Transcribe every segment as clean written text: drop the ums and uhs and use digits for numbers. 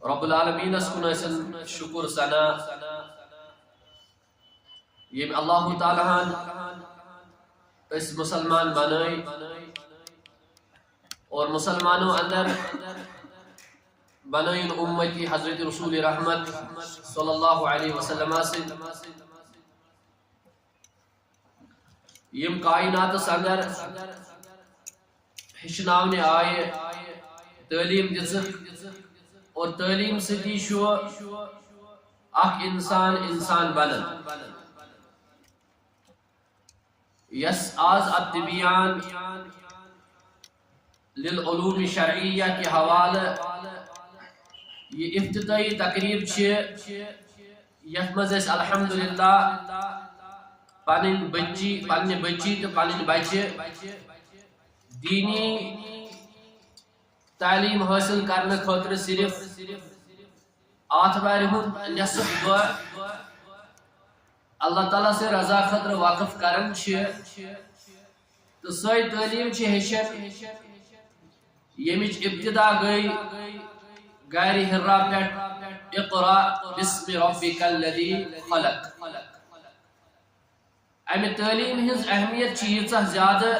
رب العالمین اسکن شکر سنا یم اللہ تعالیٰ اس مسلمان بنائی اور مسلمانوں اندر بنائن امتی حضرت رسول رحمت صلی اللہ علیہ وسلم سے یم کائنات اندر ہچناونے آئے تعلیم دزک اور تعلیم ستی شو اخ انسان بنن یس آز التبیان للعلوم شرعیہ کے حوالہ یہ افتتاحی تقریب یت مز الحمدللہ پنن بچی تو پنن بچے دینی تعلیم حاصل کرنے خاطر صرف آتھوار ہند نصف دعا اللہ تعالیٰ سے رضا خاطر واقف کرن تو سوئی تعلیم ہیچن یمچ ابتدا گئی غیر حرا پہ اقرا بسم ربک الذی خلق امہ تعلیم ہز اہمیت ییژہ زیادہ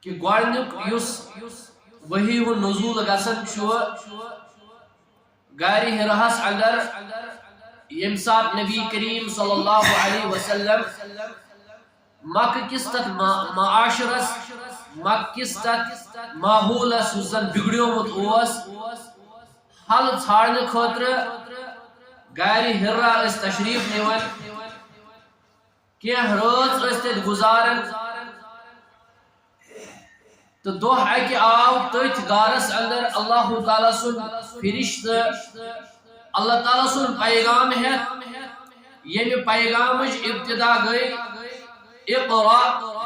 کہ گۄڈنیُک یُس وحی و نزول گژھان غار حراہس اندر یم سات نبی کریم صلی اللہ علیہ وسلم مکہ کس تک معاشرس مکہ کس تک ماحولس زن بگڑیومت حل ژھانڈنہٕ خٲطرٕ غار حرا تشریف نوان کینٛہہ رٲژ تتہِ گزاران تو دہ اکہ آو تتھ غارس اندر اللہ تعالیٰ سن فرشت اللہ تعالیٰ سن پیغام ہیت یم پیغام ابتدا گئی اقرا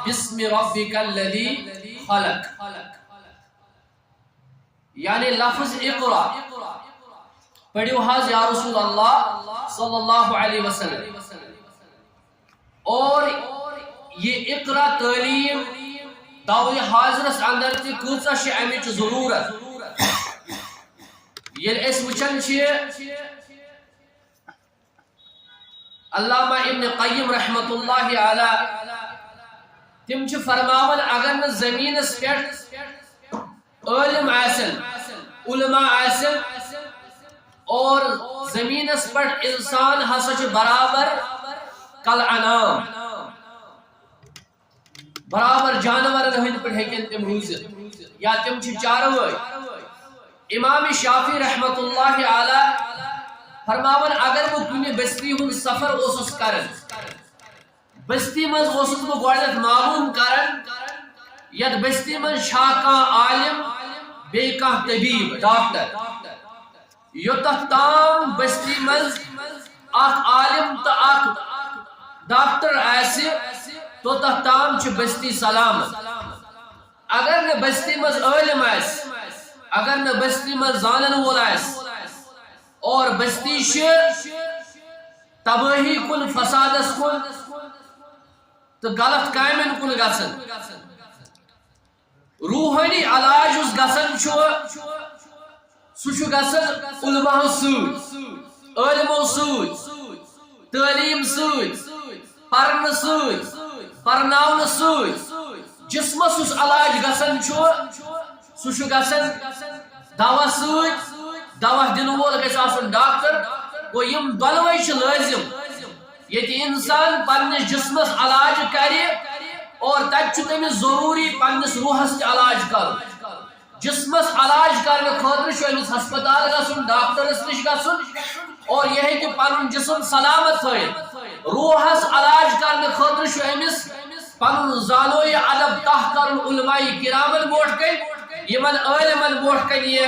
بسم ربک الذی خلق یعنی لفظ اقرا پڑھو حض یا رسول اللہ صلی اللہ علیہ وسلم اور یہ اقرا تعلیم دعوی حاضرس اندر تی کۭژاہ چھ امچ ضرورت ییٚلہِ أسۍ وٕچھان چھِ علامہ ابن قیم رحمۃ اللہ علیہ تم چھ فرماون اگر نہ زمینس پٮ۪ٹھ عالم آسن علماء آسن اور زمینس پٮ۪ٹھ انسان ہسا چھ برابر کل انعام برابر جانورن ہند پہ ہیکن تم روزت یا تم چھ چاروٲے امام شافعی رحمۃ اللہ علیہ فرماون اگر بہ کُنہِ بستی ہند سفر اوسُس کران بستی مز اوسُس بہ گۄڈنیتھ معلوم کران یتھ بستی مز چھا کانٛہہ عالم بیٚیہِ کانٛہہ طبیب ڈاکٹر یوٚتتھ تام بستی مز اکھ عالم تو اکھ ڈاکٹر آسہِ توٚتتھ تام چھ بستی سلامت اگر نہ بستی مز عالم آس اگر نہ بستی مز زانن وول آس اور بستی چھ تباہی کن فسادس کن تو غلط کامن کن گژھان روحانی علاج اس گژھان سہ چھ گژھان علماء سۭتۍ عالمو سۭتۍ تعلیم سۭتۍ پرنہٕ سۭتۍ پرناونہٕ سۭتۍ جسمس اس علاج گژھان سہ چھ گژھان دوا سۭتۍ دوا دِنہٕ وول گژھِ آسُن ڈاکٹر گوٚو یم دۄنوے چھ لٲزم ییٚتہِ انسان پننس جسمس علاج کرِ اور تتہِ چھُ تٔمِس ضروٗری پننس روحس تہِ علاج کرُن جسمس علاج کرنہٕ خٲطرٕ چھُ أمِس ہسپتال گژھُن ڈاکٹرس نِش گژھُن اور یہ ہیٚکہِ پنُن جسم سلامت تھٲیِتھ روحس علاج کرنہٕ خٲطرٕ چھُ أمِس پنُن زانوی ادب تح کرُن علماء کرامن برونٛٹھ کَنۍ یمن عالمن برونٛٹھ کَنۍ یہِ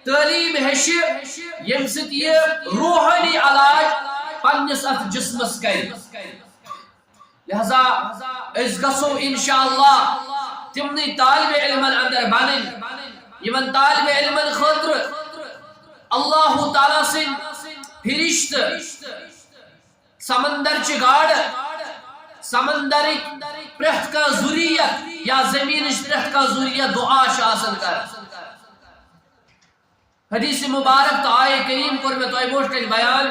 تعلیم ہیٚچھِ ییٚمہِ سۭتۍ یہِ روحانی علاج پننس اتھ جسمس کرِ لہذا أسۍ گژھو انشاءاللہ تمنٕے طالب علمن اندر بنٕنۍ یمن طالب علمن خٲطرٕ اللہ تعالیٰ سٕنٛدۍ فرشتہٕ سمندر چہ گاڑ سمندرک پرٛٮ۪تھ کانٛہہ ضروٗریت یا زمینٕچ پرٛٮ۪تھ کانٛہہ ضروٗریت دعا چھ آسان کر حدیث مبارک تو آئے کریم کو میں تو موٹ کر بیان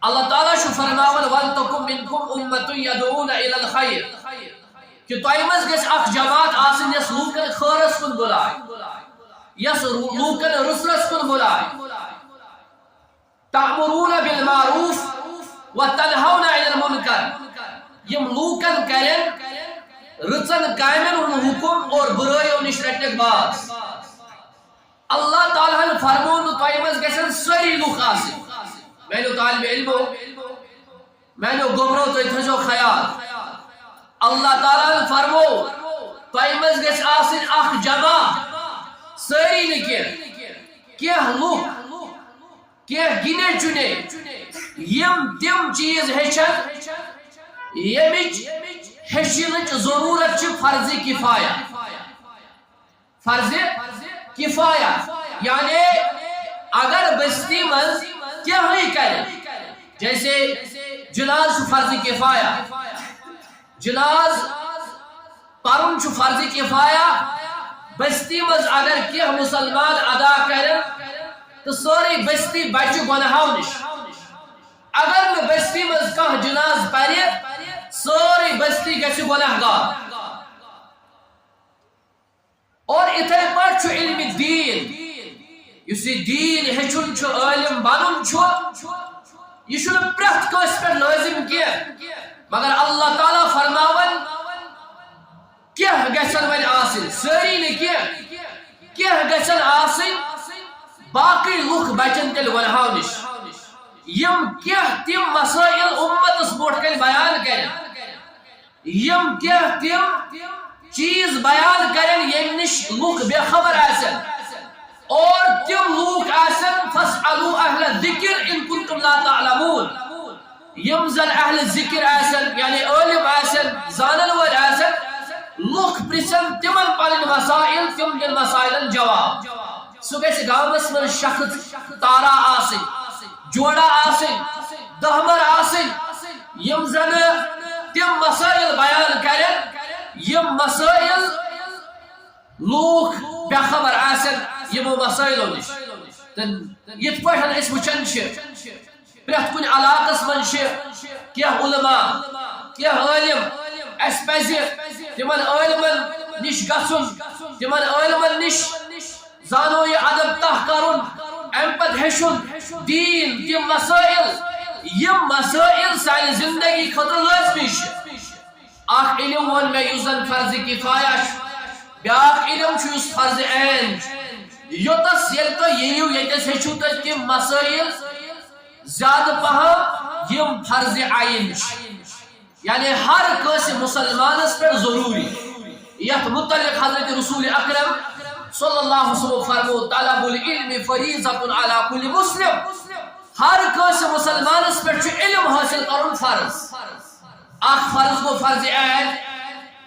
اللہ تعالیٰ شو فرماون وَلْتَكُمْ مِنْكُمْ أُمَّةٌ يَدْعُونَ إِلَى الْخَيْرِ کہ تو مز گژھِ اکھ جماعت آسن یس لوکن خیرس کن بلائے یس لوکن رسلس کن بلائے تَأْمُرُونَ بِالْمَعْرُوفِ وَتَنْهَوْنَ عَنِ الْمُنْكَرِ یم لوکن کرن رچن کامن ان حکم اور برائیوں نش رٹنک باز اللہ تعالیٰ نے فرمون تو مز گژھن ساری لوک آسن میں نے طالب علم میں نے گمرو تو تھجو خیال اللہ تعالیٰ نے فرمو تو مز گژھِ آسن اکھ جمع ساری نکر کیا لوک کیا گنے چنے یم تم چیز ہیچن یمچ ہیچنچ ضرورت چھ فرض کفایہ فرض کفایہ یعنی اگر بستی من کیا نہیں کرے جیسے جناز فرض کفایہ جناز پرن چھ فرض کفایہ بستی مز اگر کیا مسلمان ادا کرن تو سوری بستی بچ گناہوں نش اگر نہ بستی مز کہ جناز پرے سوری بستی گژھِ گناہگار اور اتھے پٲٹھۍ چھُ علم دین یُس یہ دین ہیچن چھُ عالم بنن چھُ یہ چھُنہٕ پرٛٮ۪تھ کٲنٛسہِ پٮ۪ٹھ لٲزم کینٛہہ مگر اللہ تعالیٰ فرماون کیٛاہ گژھن وۄنۍ آسٕنۍ سٲری نہٕ کینٛہہ کیٛاہ گژھن آسٕنۍ باقٕے لُکھ بچن تیٚلہِ گۄنہو نِش یم کیٛاہ تِم مسائل امتس برونٛٹھ کَنہِ بیان کرن یم کیٛاہ تِم چیز بیان کرن ییٚمہِ نِش لُکھ بے خبر آسن اور تم لوگ آسن فاسألوا اہل الذکر ان کنتم لا تعلمون یم زن اہل ذکر آسن یعنی علم آسن زانن ول آسن لوگ پرسن تمن پنن مسائل تم دن مسائلن جواب سہ گژھِ گامس من شخص تارا آسن جوڑا آسن دہمر آسن یم زن تم مسائل بیان کرن یم مسائل لوگ بے خبر آسن یمو مسائلو نش یت پٲٹھۍ أسۍ وٕچھان چھِ پرٛٮ۪تھ کُنہِ علاقس منٛز چھِ کینٛہہ علما کینٛہہ عٲلم اَسہِ پزِ تِمن عٲلمن نِش گژھُن تِمن عٲلمن نِش زانو یہِ ادب تہ کرُن امہِ پتہٕ ہیٚچھُن دیٖن تِم مسائل یم مسائل سانہِ زندگی خٲطرٕ لٲزمی چھِ اکھ علم ووٚن مےٚ یُس زن فرض کفایہ چھُ بیاکھ علم چھُ یُس فرض عین چھُ یوتس ییٚلہِ تُہۍ یِیِو ییٚتٮ۪س ہیٚچھِو تُہۍ تِم مسائل زیادٕ پہم یم فرض عین چھِ یعنی ہر کٲنٛسہِ مسلمانس پٮ۪ٹھ ضروٗری یتھ متعلق حضرت رسول اکرم صلی اللہ علیہ وسلم فرمو طلب العلم فریضۃ علی کل مسلم ہر کٲنٛسہِ مسلمانس پٮ۪ٹھ چھُ علم حٲصِل کرُن فرض اکھ فرض گوٚو فرض عین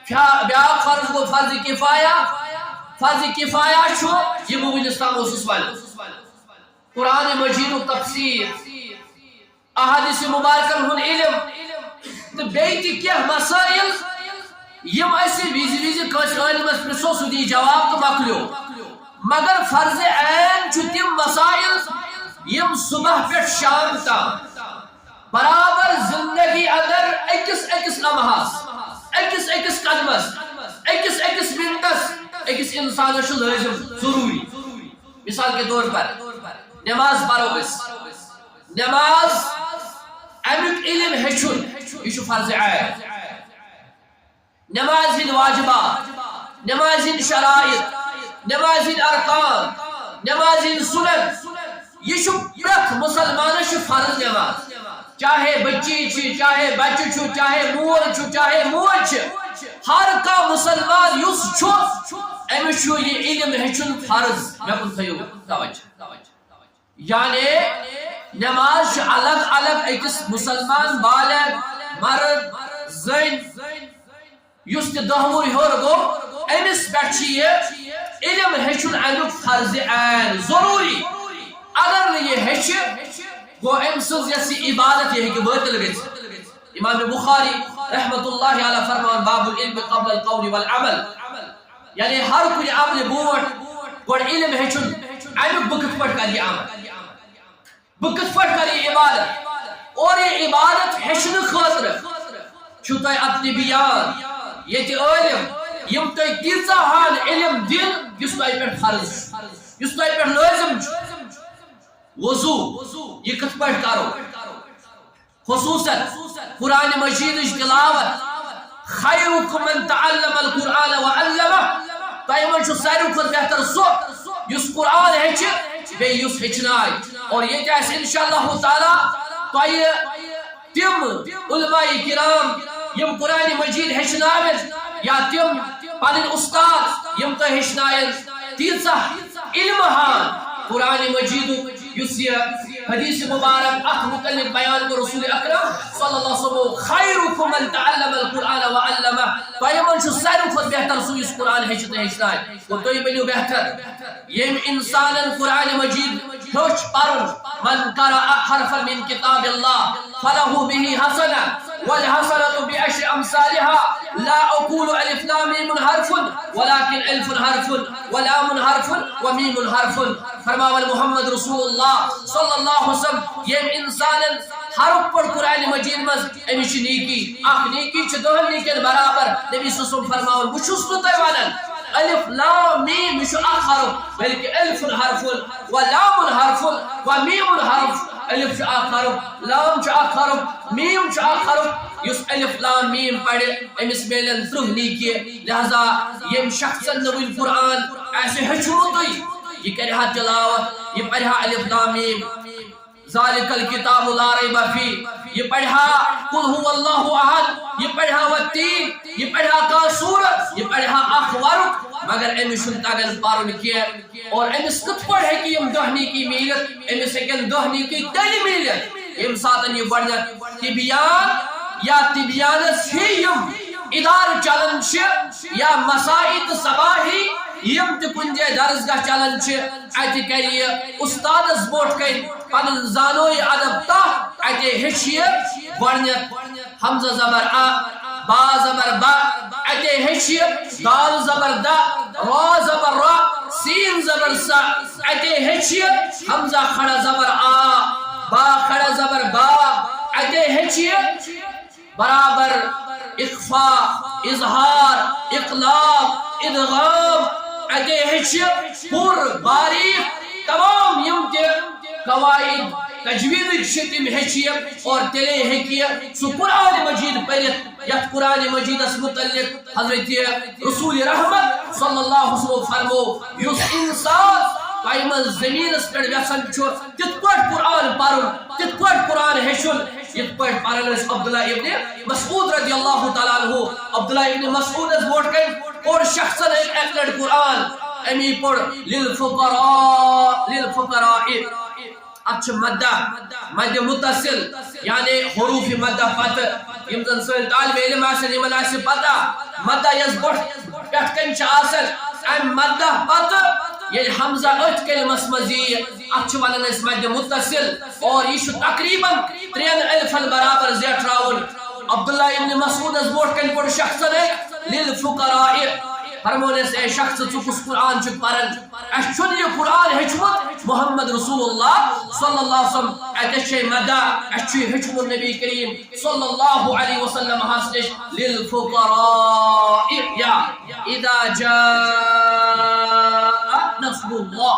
بیاکھ فرض گوٚو فرض کفایہ فرض کفایہ چھُ یہ بہٕ وٕنِس تام اوسُس ونان قرآن مجیدُک تفسیر احادیث مبارکن ہُنٛد علم تہٕ بیٚیہِ تہِ کینٛہہ مسائل یم أسۍ وِزِ وِزِ کٲنٛسہِ عٲلمس پرژھو سُہ دی جواب تہٕ مۄکلیو مگر فرض عین چھُ تِم مسائل یم صبح پٮ۪ٹھ شام تام برابر زندگی اندر أکِس أکِس لمحس أکِس أکِس قدمس أکِس أکِس منٹس أکِس انسانس چھُ لٲزم ضروٗری مثال کے طور پر نماز پرو أسۍ نماز امیُک علم ہیٚچھُن یہِ چھُ فرض عین نماز ہٕنٛدۍ واجبات نماز ہٕنٛدۍ شرائط نماز ہٕنٛدۍ ارکان نماز ہٕنٛدۍ سنن یہ چھُ پرٛٮ۪تھ مسلمانس چھُ فرض نماز چاہے بچی چھِ چاہے بچہ چھُ چاہے مول چھُ چاہے موج چھِ ہر کانٛہہ مسلمان یُس چھُ أمِس چھُ یہِ علم ہیٚچھُن فرض مےٚ کُن تھٲیِو توجہ یعنی نماز چھِ الگ الگ أکِس مسلمان بالغ مرد زٔنۍ یُس تہِ دہ وُہُر ہیوٚر گوٚو أمِس پٮ۪ٹھ چھِ یہِ علم ہیٚچھُن امیُک فرض عین ضروٗری اگر نہٕ یہِ ہیٚچھِ گو أمۍ سٕنٛز یۄس یہِ عبادت یہِ ہیٚکہِ بٲطِل گٔژھِتھ امام بخاری رحمۃ اللہ علیہ فرمان باب العلم قبل القول والعمل یعنی ہر کُنہِ عملہِ برونٛٹھ گۄڈٕ علم ہیٚچھُن امیک بہ کت پٲٹھۍ کر یہ عمل بہ کت پٲٹھۍ کر یہ عبادت اور یہ عبادت ہیچھنہٕ خٲطرٕ چھُ تۄہہِ الطبیان ییٚتہِ عٲلِم یم تۄہہِ تیٖژاہ ہان علم دِن یُس تۄہہِ پٮ۪ٹھ فرض چھُ یُس تۄہہِ پٮ۪ٹھ لٲزم چھُ وضو یہ کت پٲٹھۍ کرو خصوصاً قرآن مجیدٕچ تلاوت خیرکم من تعلم القرآن وعلمه تۄہہِ منٛز چھُ ساروی کھۄتہٕ بہتر سُہ یُس قرآن ہیٚچھِ بیٚیہِ یُس ہیٚچھنایہِ اور ییٚتہِ آسہِ انشاءاللہ تعالیٰ تۄہہِ تِم علماء کرام یم قرآن مجید ہیٚچھناوَن یا تِم پنٕنۍ اُستاد یم تۄہہِ ہیٚچھناین تیٖژاہ علمہٕ ہان قرآن مجیدُک یُس یہ حدیث مبارک اخ متعلق بیان کو رسول اکرم صلی اللہ علیہ وسلم خیرکم من تعلم القرآن وعلمه تۄہہِ منٛز چھُ ساروی کھۄتہٕ بہتر سُہ یُس قرآن ہیٚچھِ تہٕ ہیٚچھنایہِ اور تُہۍ بٔنِو بہتر ییٚمۍ اِنسانن قرآن مجید ہیوٚچھ پرُن من قرأ حرفا من کتاب اللہ فله به حسنة والحسنة بعشر أمثالها لا أقول ألف لام ميم حرف ولكن ألف حرف ولام حرف وميم حرف فرماوال محمد رسول اللہ صلی اللہ علیہ وسلم یم انسان حرف پر قرآن مجید مز امیش نیکی اخ نیکی چھ دہن نیکن برابر نبی صلی اللہ علیہ وسلم فرماوال بچوس نو تۄہہِ ونان الف لام میم یہ اخ حرف بلکہ الف حرف ولام حرف ومیم حرف الف اخ حرف لام اخ حرف میم اخ حرف یس الف لام میم پڑھ امس میلن 30 نیکی لہذا یم شخص نوین قرآن ایسے ہچھو تھی یہ کرہا تلاوت یہ پڑھا الف لام میم ذالک الکتاب لا ریب فیہ یہ پڑھا قل هو اللہ احد یہ پڑھا والتین یہ پڑھا کاسور یہ پڑھا اخورک مگر امس چھُنہٕ تگان پرُن کینٛہہ اور امس کِتھ پٲٹھۍ ہیٚکہِ یِم 10 نیکی میٖلِتھ امس ہیٚکن 10 نیکی تیٚلہِ میٖلِتھ ییٚمہِ ساتہٕ یہِ گۄڈنٮ۪تھ طبیان یا طبیانس ہی یم ادارٕ چلان چھِ یا مسائی تہٕ صباحی یم تہِ کُنہِ جایہِ درسگاہ چلان چھِ اتہِ کرِ یہِ استادس برونٛٹھ کنہِ پنُن زانوی ادب تحت اتہِ ہیٚچھِ یہِ گۄڈنٮ۪تھ حمزہ زبر آ با زبر با اتہِ ہیٚچھِ یہِ دال زبر دا را زبر را سین زبر سا اتہِ ہیٚچھِ یہِ حمزہ کھڑا زبر آ با کھڑا زبر با اتہِ ہیٚچھِ یہِ برابر اخفاء اظہار اقلاب ادغام اتہِ ہیٚچھِ پوٗرٕ باریک تمام یم تہِ قواعد تجویدٕکۍ چھِ تِم ہیٚچھِ یہِ اور تیٚلے ہیٚکہِ یہِ سُہ قرآن مجید پٔرِتھ یتھ قرآن مجیدس متعلق حضرت رسول رحمت صلی اللہ علیہ وسلم فرمو یُس انسان تۄہہِ منٛز زٔمیٖنس پٮ۪ٹھ یژھان چھُ تِتھ پٲٹھۍ قرآن پرُن تِتھ پٲٹھۍ قرآن ہیٚچھُن یِتھ پٲٹھۍ پران ٲسۍ عبداللہ ابن مسعود رضی اللہ تعالیٰ عنہ عبداللہ ابن مسعودس برونٛٹھ کنہِ پوٚر شخصن اکہِ لٹہِ قرآن امی پوٚر للفقراء اتھ چھُ مدہ متصل یعنی حروف مدہ پتہٕ یم زن سٲنۍ طالب علم آسن یمن آسہِ پتہ مدہ یس برونٛٹھ پٮ۪ٹھ کنہِ چھِ آسان امہِ مدہ پتہٕ ییٚلہِ حمزہ أتھۍ کلمس منٛز ییہِ اتھ چھِ ونان أسۍ مدِ متصل اور یہ چھُ تقریباً 3 الفن برابر زیٹھراوُن عبداللہ ابن مسعودس برونٛٹھ کنہِ پوٚر شخصن للفقراء فرمون اے شخص ژٕ کُس قرآن چھُکھ پران اَسہِ چھُنہٕ یہِ قرآن ہیٚچھمُت محمد رسول اللہ صلی اللہ علیہ وسلم اتٮ۪تھ چھے مدہ اَسہِ چھُ یہِ ہیٚچھمُت نبی کریم صلی اللہ علیہ وسلم ہس نِش للفقراء یا اذا جاء نصر اللہ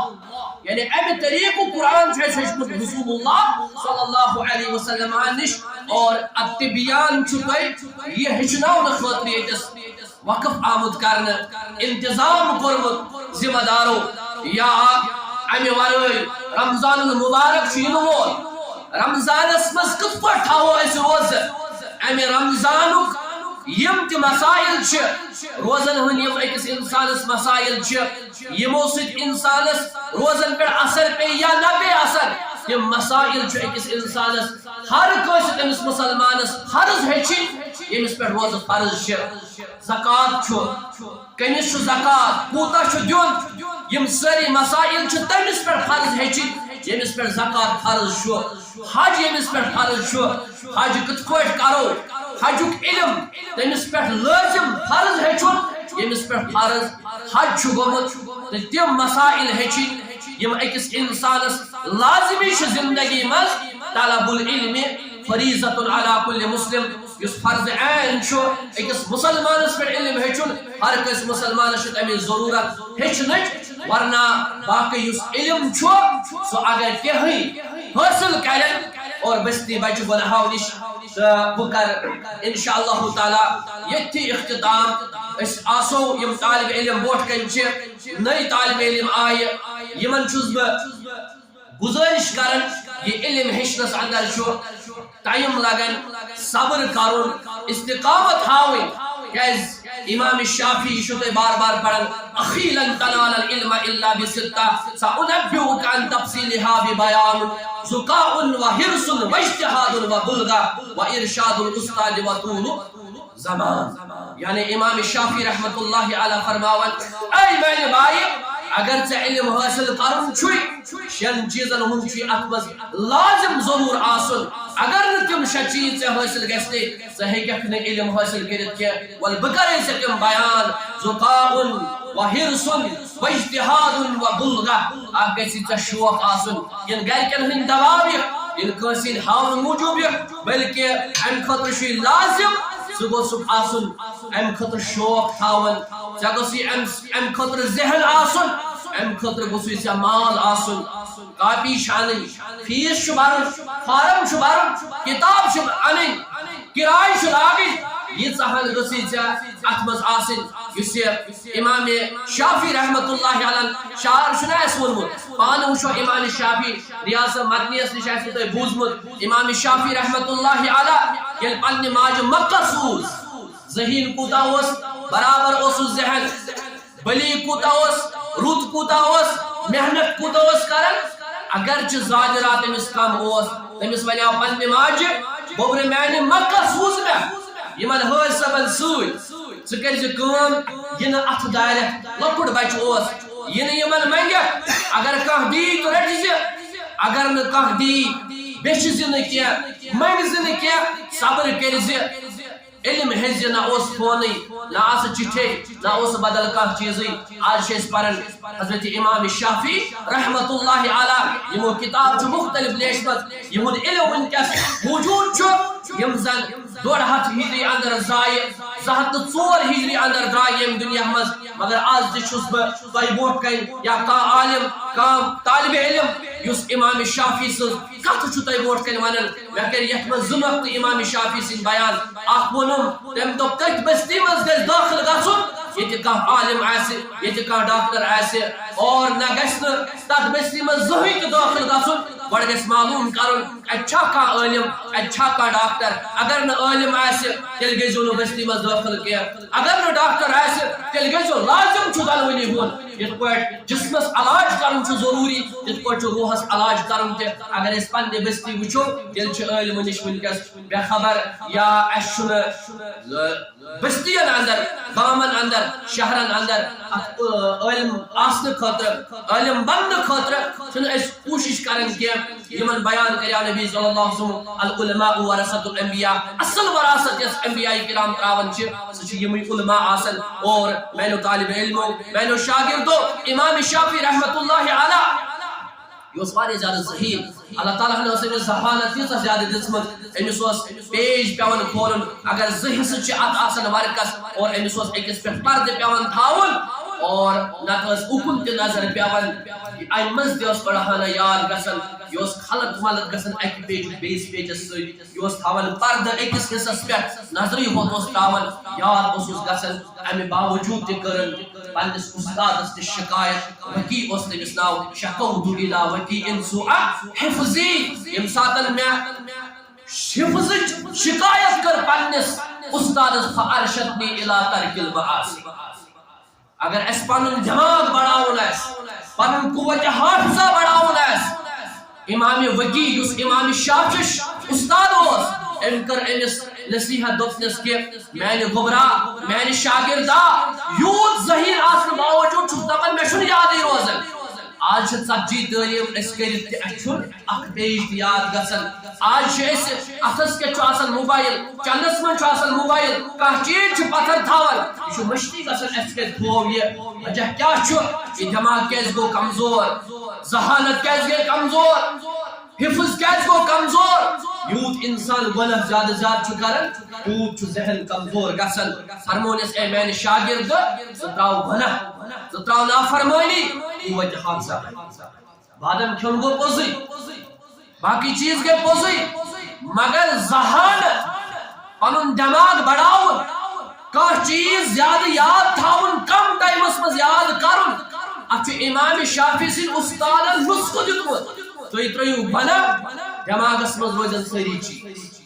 یعنی امہِ طریقُک قرآن چھُ اَسہِ ہیٚچھمُت رسول اللہ صلی اللہ علیہ وسلم نِش اور الطبیان چھُ تۄہہِ یہِ ہیٚچھناونہٕ خٲطرٕ ییٚتٮ۪س وقف آمد کرنے انتظام کورمت ذمہ دارو یا امی ورٲے رمضان المبارک ین وول رمضانس مز کت پٲٹھۍ تھاوو أسۍ روزٕ امی رمضانُک یم تہِ مسائل چھِ روزن ہٕنٛدۍ یم أکِس انسانس مسائل چھِ یمو سۭتۍ انسانس روزن پٮ۪ٹھ اثر پیٚیہِ یا نہ پیٚیہِ اثر تِم مسائل چھِ أکِس انسانس ہر کٲنٛسہِ تٔمِس مسلمانس فرض ہیٚچھِنۍ ییٚمِس پٮ۪ٹھ روزٕ فرض چھِ زکات چھُ کٔمِس چھُ زکات کوٗتاہ چھُ دیُن یم سٲری مسائل چھِ تٔمِس پٮ۪ٹھ فرض ہیٚچھِنۍ ییٚمِس پٮ۪ٹھ زکات فرض چھُ حج ییٚمِس پٮ۪ٹھ فرض چھُ حج کِتھ پٲٹھۍ کرو حجُک علم تٔمِس پٮ۪ٹھ لٲزم فرض ہیٚچھُن ییٚمِس پٮ۪ٹھ فرض حج چھُ گوٚمُت تم مسائل ہچن یم اکس انسانس لازمی زندگی مز طلب العلم فریضۃ علی کل مسلم اس فرض عین اکس مسلمانس پہ علم ہچن ہر کس مسلمانس امی ضرورت ہچنچ ورنہ باقی اس علم سو اگر کہیں حاصل کریں اور بستی بچ گناہوں نش بکر انشاءاللہ تعالی یتی اختتام اس آسو یم طالب علم بوٹ کن نئی طالب علم آئے یمن چھس بہ گزارش کرن یہ علم ہچنس اندر ٹائم لگن صبر کرن استقامت ہاویں کیاز امام الشافعی شتے بار بار پڑھن اخی لن تنال العلم الا بستہ سأنبئك عن تفصیلها ببیان ذکاء وحرص واجتہاد وبلغہ وارشاد الاستاد وطول زمان. یعنی امام الشافعی رحمت اللہ علیہ فرماون اے میرے بھائی اگر ژے علم حاصل کرن چھوئی شن چیزن ہند چھ اتمز لازم ضرور آسن اگر نہ تم شے چیز ژے حاصل گژھنے ژے ہیکھ نہ علم حاصل کرت کی ول بہ کرے ژے تم بیان ذکاء وحرص واجتہاد وبلغہ اگر گژھِ ژے شوق آسن ین گرکن ہند دباو ان کٲنٛسہِ ہاونہٕ موٗجوٗب بلکہ امہ خٲطرٕ چھُ لازم سہ گوٚژھ آسن امہ خٲطرٕ شوق تھاون ژےٚ گوٚژھ امہ خٲطرٕ ذہن آسن امہ خٲطرٕ گوٚژھ ژےٚ مال آسن کاپی چھ انٕنۍ فیس چھ برُن فارم چھ برُن کتاب چھ انٕنۍ کرایہ چھ لاگٕنۍ ییٖژاہن گٔژھٕے ژےٚ اتھ منٛز آسٕنۍ یُس یہ امام شافعی رحمت اللہ علیہ شعر چھُنہ اَسہِ ووٚنمُت پانہٕ وٕچھو امام شافعی ریاض مدنیس نش آسہِ تۄہہِ بوٗزمُت امام شافعی رحمت اللہ علیہ ییٚلہِ پننہِ ماجہِ مکہ سوٗز ذہین کوٗتاہ اوس برابر اوسُس ذہن بلی کوٗتاہ اوس رُت کوٗتاہ اوس محنت کوٗتاہ اوس کران اگرچہ زادِ رات أمِس کم اوس تٔمِس وَنیو پننہِ ماجہِ بوبرٕ میانہِ مکہ سوٗز مےٚ یمن حٲج صٲبن سۭتۍ ژٕ کٔرزِ کٲم یہِ نہٕ اتھٕ دارٮ۪تھ لۄکُٹ بچہ اوس یہِ نہٕ یمن منگٮ۪کھ اگر کانٛہہ دی تہٕ رٔٹۍ زِ اگر نہٕ کانٛہہ دی بیٚچھِ نہٕ کینٛہہ منگزِ نہٕ کینٛہہ صبر کٔرزِ علم ہیزِ نہ اوس فونٕے نہ آسہٕ چِٹھے نہ اوس بدل کانٛہہ چیٖزٕے آز چھِ أسۍ پران حضرت امام شافعی رحمت اللہ علیہ یمو کتاب چھُ مختلف لیچھمژ یہُنٛد علم ونکیٚس موجود چھُ یم زن 150 ہجری اندر زایہِ 204 ہجری اندر درٛاے ییٚمہِ دُنیا منٛز مگر آز تہِ چھُس بہٕ تۄہہِ برونٛٹھ کنۍ یا کانٛہہ عالم کانٛہہ طالب علم یُس امام شافعی سٕنٛز کتھ چھُ تۄہہِ برونٛٹھ کنۍ ونان مےٚ کٔرۍ یتھ منٛز 2 نۄقطہٕ امام شافعی سٕنٛدۍ بیان اکھ ووٚنُم تٔمۍ دوٚپ تٔتھۍ بستی منٛز گژھِ دٲخل گژھُن ییٚتہِ کانٛہہ عالم آسہِ ییٚتہِ کانٛہہ ڈاکٹر آسہِ اور نہ گژھِ نہٕ تتھ بستی منٛز زٕہٕنۍ تہِ دٲخل گژھُن گۄڈٕ گژھِ معلوٗم کرُن اتہِ چھا کانٛہہ عٲلم اتہِ چھا کانٛہہ ڈاکٹر اگر نہٕ عٲلم آسہِ تیٚلہِ گٔژھۍزیو نہٕ بستی منٛز دٲخل کینٛہہ اگر نہٕ ڈاکٹر آسہِ تیٚلہِ گٔژھۍزیو لازم چھُ دۄنوٕنی ہُنٛد یِتھ پٲٹھۍ جسمس علاج کرُن چھُ ضروٗری تِتھ پٲٹھۍ چھُ روحس علاج کرُن تہِ اگر أسۍ پننہِ بستی وٕچھو تیٚلہِ چھِ عٲلمہٕ نِش ونکیٚس بے خبر یا اسہِ چھُنہٕ بستین اندر گامن اندر شہرن اندر عالم آسنہٕ خٲطرٕ عالم بننہٕ خٲطرٕ چھِنہٕ أسۍ کوٗشش کران کینٛہہ یمن بیان کریو نبی صلی اللہ علیہ وسلم العلماء ورثۃ الانبیاء اصل وراثت یس انبیاء کرام تراون چھ سُہ چھِ یمٕے علماء آسان اور میانو طالب علمو میانو شاگردو امام شافعی رحمت اللہ علیہ یہ اس واریاہ زیادہ ذہین اللہ تعالیٰ نے اس أمِس ذہانت تیٖژاہ زیادٕ دِژمٕژ أمِس اوس پیج پیوان کھولُن اگر 2 حصہٕ چھِ اتھ آسان ورکس اور أمِس اوس أکِس پٮ۪ٹھ پردٕ پیوان تھاوُن اور نتہٕ ٲس اُکُن تہِ نظر پیوان امہِ منٛز تہِ ٲس پڑھانا یاد گژھان یہ اوس خلط ملط گژھان اکہِ پیجُک بیٚیِس پیجس سۭتۍ یہ اوس تھاوان پردٕ أکِس حصس پٮ۪ٹھ نظرٕے ہوت اوس تراوان یاد اوسُس گژھان امہِ باوجوٗد تہِ کٔرٕن پننس استادس تہِ شکایت وکی اوس تٔمِس ناو شکوتُ الی وکی سوء حفظی ییٚمہِ ساتن مےٚ حفظٕچ شکایت کٔر پننس استادس فارشدنی الی ترک المعاصی اگر اس پنن دماغ بڑھاون پنن قوت حافظہ بڑھاون امام وکی یس امام شافعی استاد اوس ام کر امس نصیحت دوپنس کہ میانہ گبرا میانہ شاگردا یوت ذہین آسن باوجود چھس دپان مے چھُنہٕ یادٕے روزان آج ژتجی تعلیم کرت اخ پیج یاد گژھان آج اتس کے موبائل چندس من موبائل کھانا چیز پتھر تھاون یہ مشتی گژھان اس کے تھو یہ وجہ کیا یہ دماغ کیس گو کمزور ذہانت کیس گئی کمزور حفظ کیس گو کمزور یوت انسان گناہ زیادہ زیادہ کران تیوت ذہن کمزور گژھان فرمونس اے میانہ شاگرد ژٕ تراو گناہ ژٕ تراو نافرمانی تو وتہِ حادثہ بادام کھیون گو پوزی باقی چیز گئی پوزی مگر ذہانت پنن دماغ بڑھاؤن کانٛہہ چیز زیادہ یاد تھاؤن کم ٹائمس مز یاد کرن اتھ امام شافعی سن استادن نسخہ دیتمت تُہۍ ترٲیِو گناہ دماغس مز روزن سٲری چیز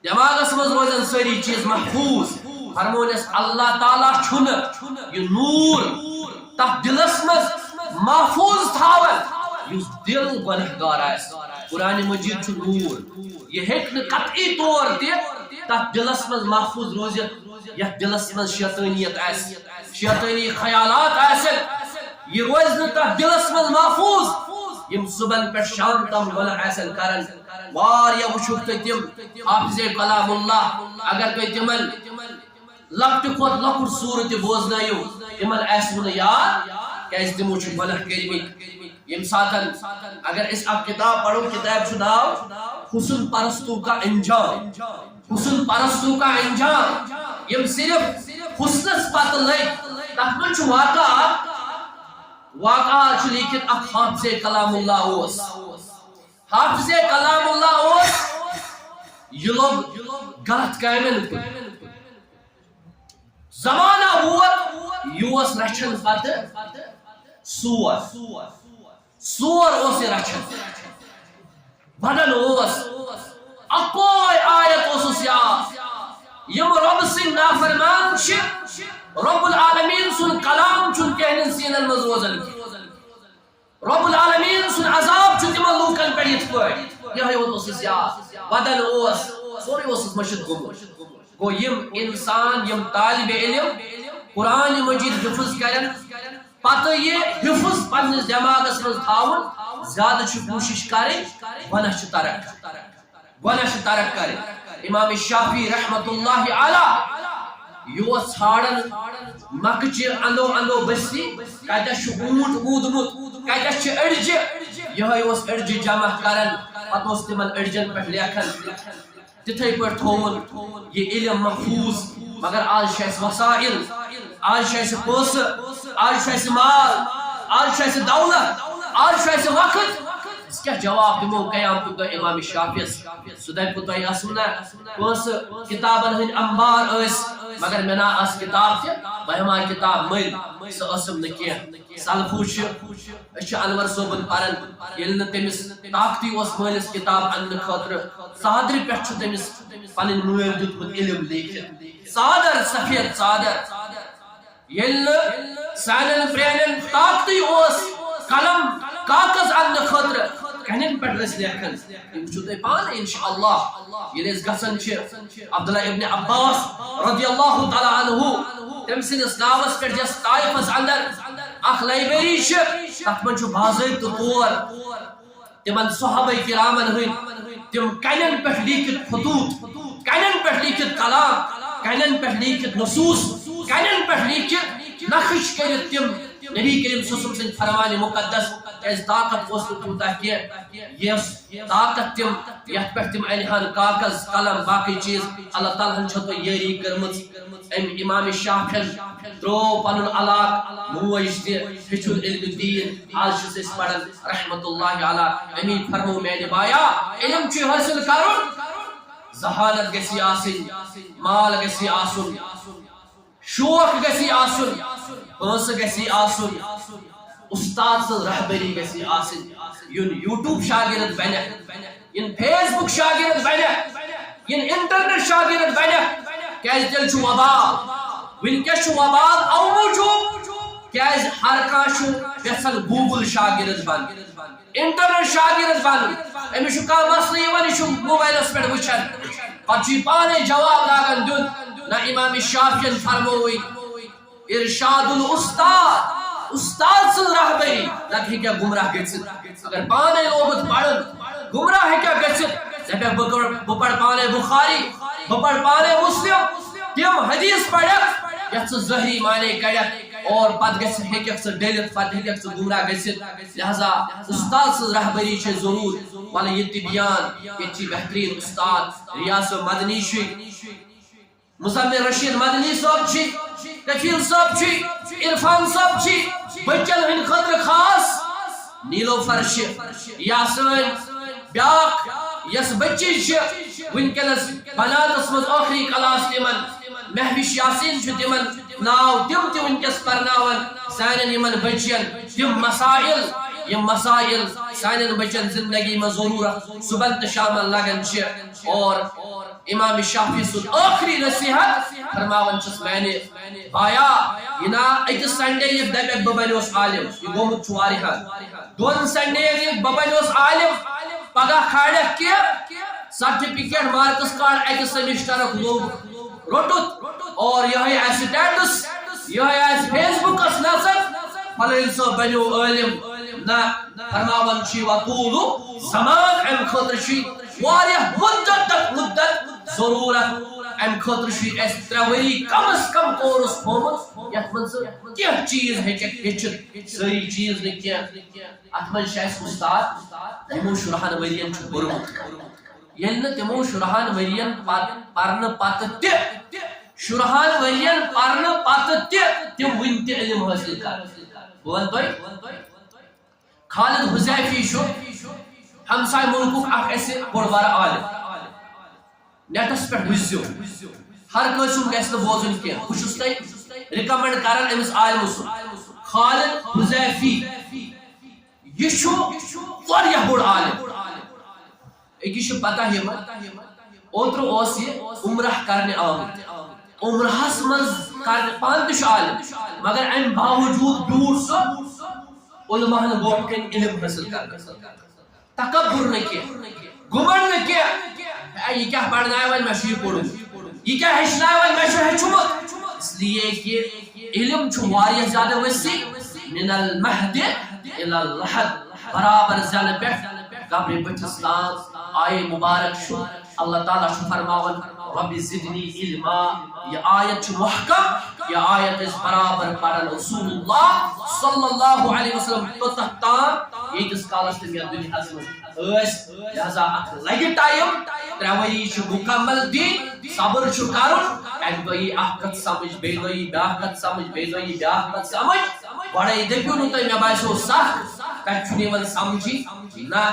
دماغس مز روزن سٲری چیز محفوظ فرمونس اللہ تعالیٰ چھُن یہ نور تتھ دلس مز محفوظ تھاون یس دل گنہگار آسہِ قرآن مجید چھُ نور یہ ہیٚکہِ نہٕ قطعی طور تہِ تتھ دلس مز محفوظ روزت یتھ دلس مز شیطانیت آسہِ شیطانی خیالات آسن یہ روز نہ تتھ دلس مز محفوظ یم صبح پہ شام تام گناہ آسن کرن واریاہ وچھوک تم حافظ کلام اللہ اگر تُہۍ تمن لکٹ کھوت لکٹ سورت بوزنٲیِو تمن آسہِ نہٕ یاد کیازِ تمو چھُ گناہ کٔرمٕتۍ یم ساتن اگر اس اکھ کتاب پڑھو کتاب چھُ ناو حسن پرستو کا انجام حسن پرستو کا انجام یم صرف حسنس پتہ لگ تتھ من چھُ واقعات چھُ لیکھِتھ اکھ حافظ کلام اللہ اوس حافظ کلام اللہ اوس یہ لوگ غلط کامین کُن زمانہ ووت یہ اوس رچھان پتہ سور اوس یہ رچھان ونان اوس اکوے آیت اوسُس یاد یم رب سٕنٛدۍ نافرمان چھ رب العالمین سن کلام چھُنہٕ تِہنٛدٮ۪ن سیٖنن منٛز روزان رب العالمین سن عذاب چھُ تِمن لوٗکن پٮ۪ٹھ یِتھ پٲٹھۍ یِہوے یوت اوسُس یاد ودان اوس سورُے اوسُس مٔشِتھ گوٚمُت گوٚو یم انسان یم طالب علم قرآن مجید حفظ کرن پتہ یہ حفظ پننس دماغس مز تھاون زیادہ چھ کوشش کریں گناہ چھ ترک کریں امام شافعی رحمت اللہ علیہ یہ ژھانڈان مکچہ اندو اندو بستی کتس اونٹ اودمت کتس اڑجہ یہ اڑجہ جمع کران پتہ تمن اڑجن پہ لیکھان تتھے پہ تھون یہ علم محفوظ مگر آج وسائل آج پوس آج مال آج دولت آج وقت اس کیا جواب دمو قیامت دہ امام شافعی سہ دپہ تہ اسمنا پونس کتابن ہند انبار اس مگر مے نا اس کتاب تہ بہ ہما کتاب مل سہ اسم نہ کی سلفو چھ انور صوبن پرن یل نہ تمس طاقتی اس مالس کتاب ان خاطر صادر پہ چھ تمس پنن مول دیتمت علم لیکھت صادر سفید صادر یل نہ سانن پرانن طاقتی اس قلم کاغذ ان خاطر کنن پہ لیکھن تم چھو تہ پان انشاءاللہ یل اس گژھن چھ عبداللہ ابن عباس رضی اللہ تعالی عنہ تم سندس ناوس پہ جس طائفس اندر اخ لائبریری چھ تتھ من چھ باضابطہ طور تمن صحابہ کرامن ہند تم کنن پہ لیکھت خطوط کنن پہ لیکھت کلام کنن پہ لیکھت نصوص کنن پہ لیکھت نقش کرت تم نبی کریم صلی اللہ علیہ وسلم فرمان مقدس اس طاقت اس توتا کہ یہ طاقت تم یت پہ تم انہان کاغذ قلم باقی چیز اللہ تعالیٰ ہن چھتو یری کرمت امام شافعی ترو پنن علاق موج تہ ہچن علم دین آج چھس اس پڑھن رحمت اللہ علی امین فرمو میانہ بایا علم چھ حاصل کرن ذہانت گژھی آسن مال گژھی آسن شوق گژھی آسن پونسہ گژھی آسن استاد سن رہبری گژھی آسن ین یوٹیوب شاگرد بنہ ین فیس بک شاگرد بنہ ین انٹرنیٹ شاگرد بنہ کیاز تیل چھ وبال ونکس چھ وبال او موجود کیاز ہر کان یژھان گوگل شاگرد بن انٹرنیٹ شاگرد بن امس کانٛہہ مسلہٕ یوان یہ موبائلس پہ وچھان پتہ پانے جواب لاگان دن نہ امام شافعی فرموئی ارشاد الاستاد استاد سن رہبری کری نت ہیکیا گمراہ گژھِتھ اگر پانے لوگت پڑھن گمراہ ہیکیا گژھِتھ دپیا بہ پڑھ پانے بخاری بہ پڑھ پانے مسلم تم حدیث پڑھت یتھ ژٕ ظٲہری معنی کڑتھ اور پتہٕ ہیککھ ژٕ ڈٔلِتھ پتہٕ ہیککھ ژٕ گمراہ گژھِتھ لہذا استاد سٕنٛز رہبری چھِ ضروٗر وَلہٕ ییٚتہِ تہِ بیان ییٚتہِ چھِ بہتریٖن استاد ریاض مدنی چھُ مزمل رشید مدنی صٲب چھِ کفیل صٲب چھِ عرفان صٲب چھِ بچن ہٕنٛدِ خٲطرٕ خاص نیلوفر چھِ یا سٲنۍ بیاکھ یس بچی چھِ وٕنکٮ۪نس بناتس منٛز ٲخری کلاس تِمن محوش یاسین چھُ تِمن ناو تِم تہِ وٕنکٮ۪س پرناون سانٮ۪ن یِمن بچین تِم مسائل یم مسائل سانٮ۪ن بچن زندگی منٛز ضروٗرت صبحن تہٕ شامن لگان چھِ اور امام شافعی سُنٛد ٲخری نصیحت فرماون چھُس میانہِ بایا یہِ نا أکِس سنڈے یہِ دپکھ بہٕ بنیوس عالم یہِ گوٚمُت چھُ واریاہن دۄن سنڈین یہِ بہٕ بنیوس عالم پگاہ کھالکھ کینٛہہ سرٹیفکیٹ مارکس کارڈ اکہِ سیمسٹرُک لوگ روٚٹُتھ اور یِہوٚے آسہِ سٹیٹس یِہوٚے آسہِ فیس بُکس نظر فلٲنۍ صٲب بنیو عٲلم نہ فرماون چھُ وقوٗلُ زمان امہِ خٲطرٕ چھُ واریاہ مدت ضروٗرت امہِ خٲطرٕ چھُ اَسہِ 3 ؤری کم از کم کورس تھوٚمُت یتھ منٛز ژٕ کینٛہہ چیٖز ہیٚککھ ہیٚچھِتھ سٲری چیٖز نہٕ کینٛہہ اتھ منٛز چھِ اَسہِ استاد تِمو شُرہن ؤرین چھُ پوٚرمُت ییٚلہِ نہٕ تِمو شُرہن ؤرین پرنہٕ پتہٕ تہِ شُرہن ؤرین پرنہٕ پتہٕ تہِ تِم وٕنہِ تہِ علم حٲصِل کران بہٕ ونہٕ تۄہہِ خالد حذیفی چھُ ہمساے مُلکُک اکھ اَسہِ بوٚڑ بارٕ عالم نیٹس پٮ۪ٹھ وٕچھزیو ہر کٲنٛسہِ ہُنٛد گژھِ نہٕ بوزُن کینٛہہ بہٕ چھُس تۄہہِ رِکمنڈ کران أمِس عالمہٕ سُنٛد خالد حذیفی یہ چھُ واریاہ بوٚڑ عالم أکِس چھِ پتہ یِمن اوترٕ اوس یہِ عمرہ کرنہِ آمُت عمرہس منٛز کرنہِ پانہٕ تہِ چھُ عالم مگر امہِ باوجوٗد بیوٗٹھ سُہ علماہن برونٛٹھ کَنۍ علم حٲصِل کرنس تکبر نہٕ کینٛہہ گُمنڈ نہٕ کینٛہہ یہِ کیٛاہ پرنایہِ وۄنۍ مےٚ چھُ یہِ پوٚرمُت یہِ کیٛاہ ہیٚچھنایہِ وۄنۍ مےٚ چھُ ہیٚچھمُت اس لیے کہِ علم چھُ واریاہ زیادٕ وسیع من المہدِ الى اللحد برابر زنہٕ پٮ۪ٹھ قبرِ بٔٹھِس تام آیے مبارک چھُ اللہ تعالیٰ چھُ فرماوان رب زدنی علما یہ آیت چھُ محکم یہ آیت ٲسۍ برابر پران رسول اللہ صلی اللہ علیہ وسلم توٚتتھ تام ییٖتِس کالس تِم یتھ دُنیاہس منٛز ٲسۍ لہذا اکھ لگہِ ٹایم 3 ؤری چھُ مکمل دِنۍ صبر چھُ کرُن اکہِ دۄہ یی اکھ کتھ سمجھ بیٚیہِ دۄہ یی بیاکھ کتھ سمجھ بیٚیہِ دۄہ یی بیاکھ کتھ سمجھ گۄڈے دٔپِو نہٕ تُہۍ مےٚ باسیو سخ تتہِ چھُنہٕ یِوان سمجھی نہ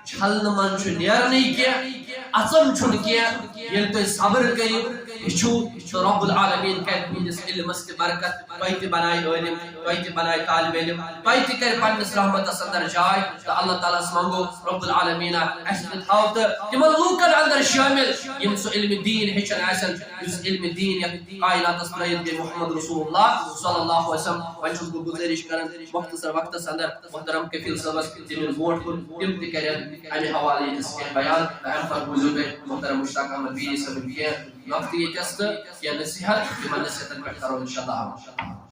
چھلنہٕ منٛز چھُ نیرنٕے کینٛہہ اژان چھُنہٕ کینٛہہ ییٚلہِ تُہۍ صبر کٔرِو ہیٚچھِو تہٕ رب العالمیٖن کرِ تُہنٛدِس علمس تہِ برکت تۄہہِ تہِ بنایہِ عٲلم تۄہہِ تہِ بنایہِ طالبِ علم تۄہہِ تہِ کرِ پننِس رحمتس اندر جاے تہٕ اللہ تعالیٰ ہس منگو رب العالمیٖنہ اسہِ تہِ تھاو تہٕ تِمن لوٗکن اندر شٲمِل یِم سُہ علمِ دیٖن ہیٚچھان آسن یُس علمِ دیٖن یتھ کایناتس ترٲیِتھ گٔے محمد رسول اللہ صلی اللہ علیہ وسلم وۄنۍ چھُس بہٕ گُزٲرِش کران مختصر وقتس اندر محترم کفیل صٲبس تِمن برونٛٹھ کُن تِم تہِ کرن امہِ حوالہٕ ییٚتِس کینٛہہ بیان تہٕ امہِ پتہٕ بوٗزِو تُہۍ محترم مشتاق احمد بیٖنی صٲبٕنۍ کینٛہہ نۄقطہٕ ییٚتٮ۪س تہٕ کینٛہہ نصیحت یِمن نصیحتن پٮ۪ٹھ کرو انشاء اللہ